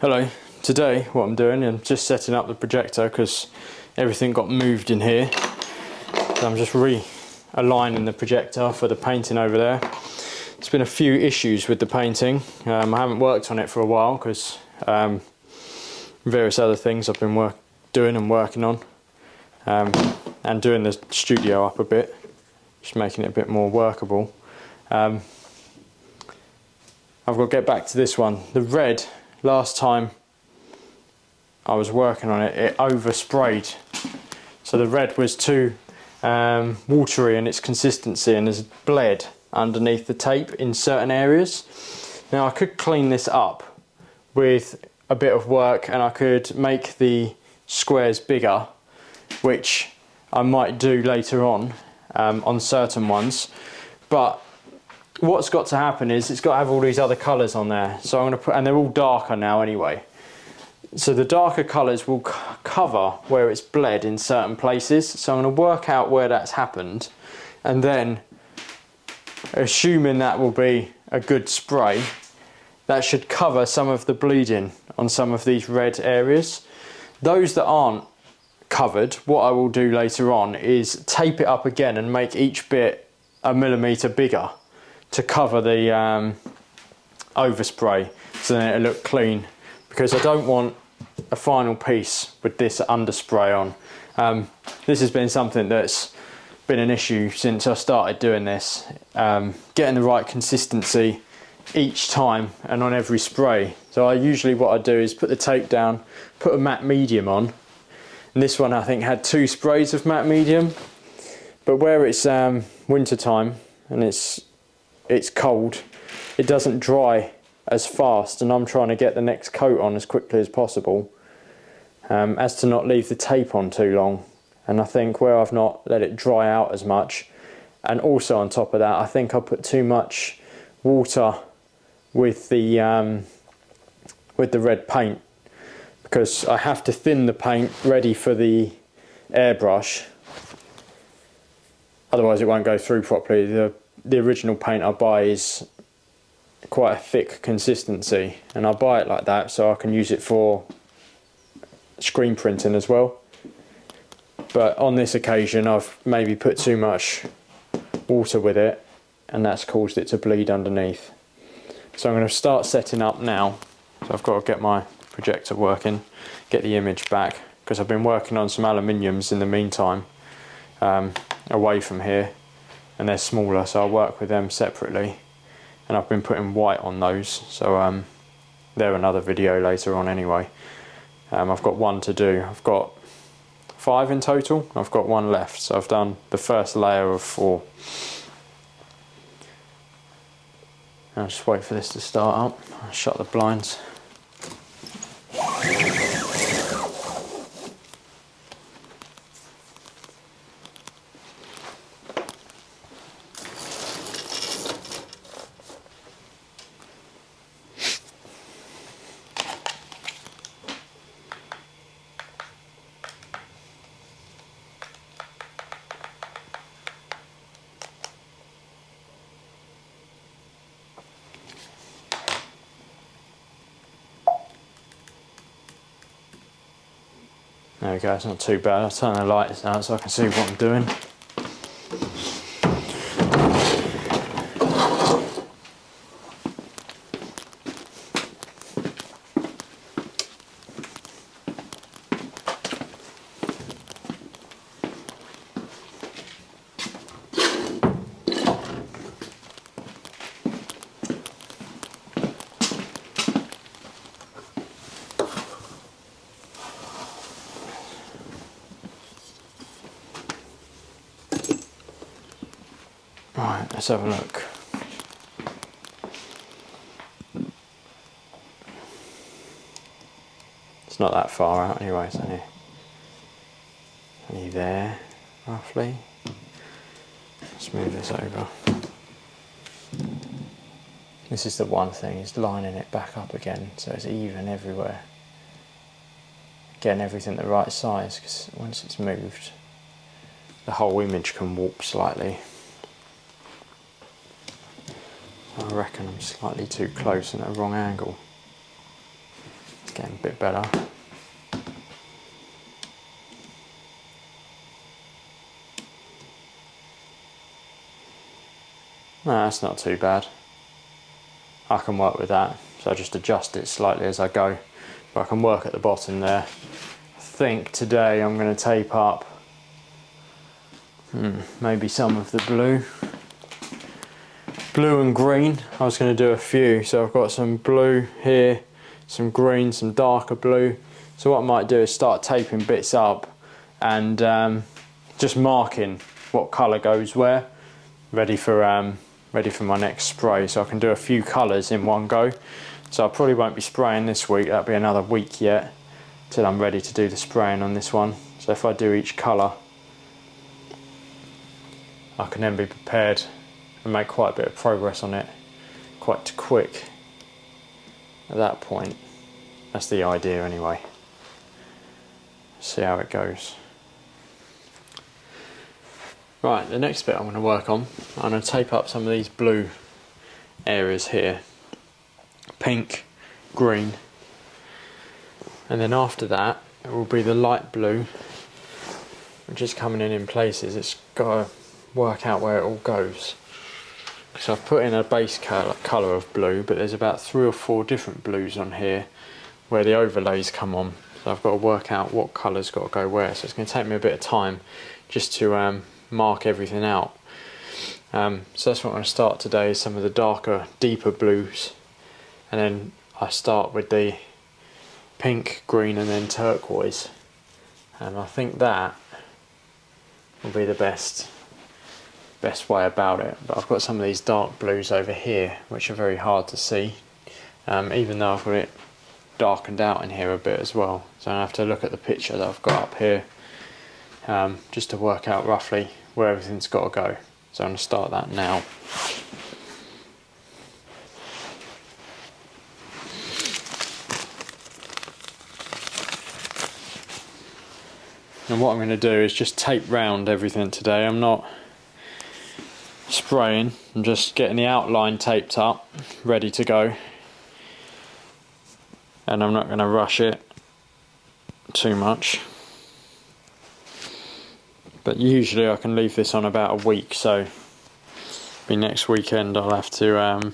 Hello, today what I'm doing, I'm just setting up the projector because everything got moved in here. So I'm just realigning the projector for the painting over there. There's been a few issues with the painting. I haven't worked on it for a while because various other things I've been doing and working on, and doing the studio up a bit, just making it a bit more workable. I've got to get back to this one. The red, last time I was working on it, it oversprayed. So the red was too watery in its consistency and has bled underneath the tape in certain areas. Now I could clean this up with a bit of work and I could make the squares bigger, which I might do later on certain ones. But what's got to happen is it's got to have all these other colours on there. So I'm going to put, and they're all darker now anyway. So the darker colours will cover where it's bled in certain places. So I'm going to work out where that's happened, and then, assuming that will be a good spray, that should cover some of the bleeding on some of these red areas. Those that aren't covered, what I will do later on is tape it up again and make each bit a millimetre bigger to cover the overspray, so then it'll look clean, because I don't want a final piece with this underspray on. This has been something that's been an issue since I started doing this, getting the right consistency each time and on every spray. So what I do is put the tape down, put a matte medium on, and this one I think had 2 sprays of matte medium, but where it's winter time and it's cold, it doesn't dry as fast, and I'm trying to get the next coat on as quickly as possible, as to not leave the tape on too long. And I think where I've not let it dry out as much, and also on top of that I think I put too much water with the red paint, because I have to thin the paint ready for the airbrush, otherwise it won't go through properly. The original paint I buy is quite a thick consistency, and I buy it like that so I can use it for screen printing as well. But on this occasion I've maybe put too much water with it, and that's caused it to bleed underneath. So I'm going to start setting up now. So I've got to get my projector working, get the image back, because I've been working on some aluminiums in the meantime, away from here, and they're smaller, so I'll work with them separately. And I've been putting white on those, so they're another video later on anyway. I've got 1 to do. I've got 5 in total. I've got 1 left, so I've done the first layer of 4. I'll just wait for this to start up. I'll shut the blinds. There we go, it's not too bad. I'll turn the lights out so I can see what I'm doing. Right, let's have a look. It's not that far out anyway, it's only there, roughly. Let's move this over. This is the one thing, is lining it back up again so it's even everywhere. Getting everything the right size, because once it's moved, the whole image can warp slightly. I reckon I'm slightly too close and at a wrong angle. Let's getting a bit better. No, that's not too bad. I can work with that, so I just adjust it slightly as I go. But I can work at the bottom there. I think today I'm going to tape up maybe some of the blue. Blue and green, I was going to do a few. So I've got some blue here, some green, some darker blue. So what I might do is start taping bits up and just marking what colour goes where, ready for my next spray. So I can do a few colours in one go. So I probably won't be spraying this week, that'll be another week yet till I'm ready to do the spraying on this one. So if I do each colour, I can then be prepared and make quite a bit of progress on it quite quick at that point. That's the idea anyway. See how it goes. Right, the next bit I'm going to work on, I'm going to tape up some of these blue areas here. Pink, green, and then after that it will be the light blue, which is coming in places. It's got to work out where it all goes. So I've put in a base colour of blue, but there's about 3 or 4 different blues on here where the overlays come on. So I've got to work out what colour's got to go where. So it's going to take me a bit of time just to mark everything out. So that's what I'm going to start today, is some of the darker, deeper blues. And then I start with the pink, green and then turquoise. And I think that will be the best way about it. But I've got some of these dark blues over here which are very hard to see, even though I've got it darkened out in here a bit as well. So I have to look at the picture that I've got up here just to work out roughly where everything's got to go. So I'm going to start that now. And what I'm going to do is just tape round everything today. I'm not spraying, I'm just getting the outline taped up, ready to go. And I'm not going to rush it too much. But usually I can leave this on about a week, so be next weekend I'll have to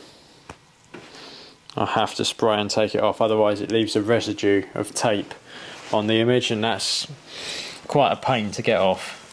spray and take it off, otherwise it leaves a residue of tape on the image, and that's quite a pain to get off.